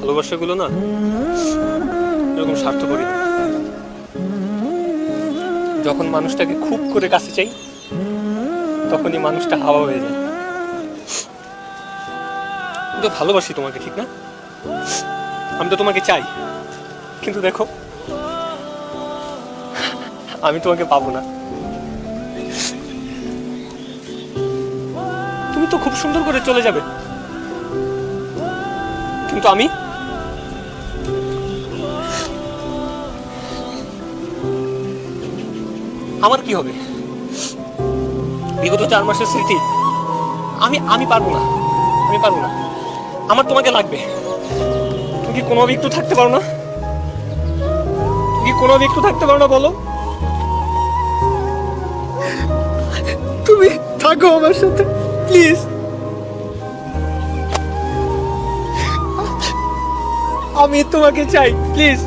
ভালোবাসাগুলো না এরকম স্বার্থপরই হয়। যখন মানুষটাকে খুব করে কাছে চাই তখনই মানুষটা হাওয়া হয়ে যায়। আমি তো ভালোবাসি তোমাকে, ঠিক না? আমি তো তোমাকে চাই, কিন্তু দেখো আমি তোমাকে পাবো না। তুমি তো খুব সুন্দর করে চলে যাবে, কিন্তু আমি আমার কি হবে? বিগত 4 মাসের স্মৃতি আমি আমি পারবো না, আমি পারবো না। আমার তোমাকে লাগবে। তুমি কি কোনো একটু থাকতে পারো না? তুমি কি কোনো একটু থাকতে পারো না বলো? তুমি থাকো আমার সাথে প্লিজ। আমি তোমাকে চাই প্লিজ।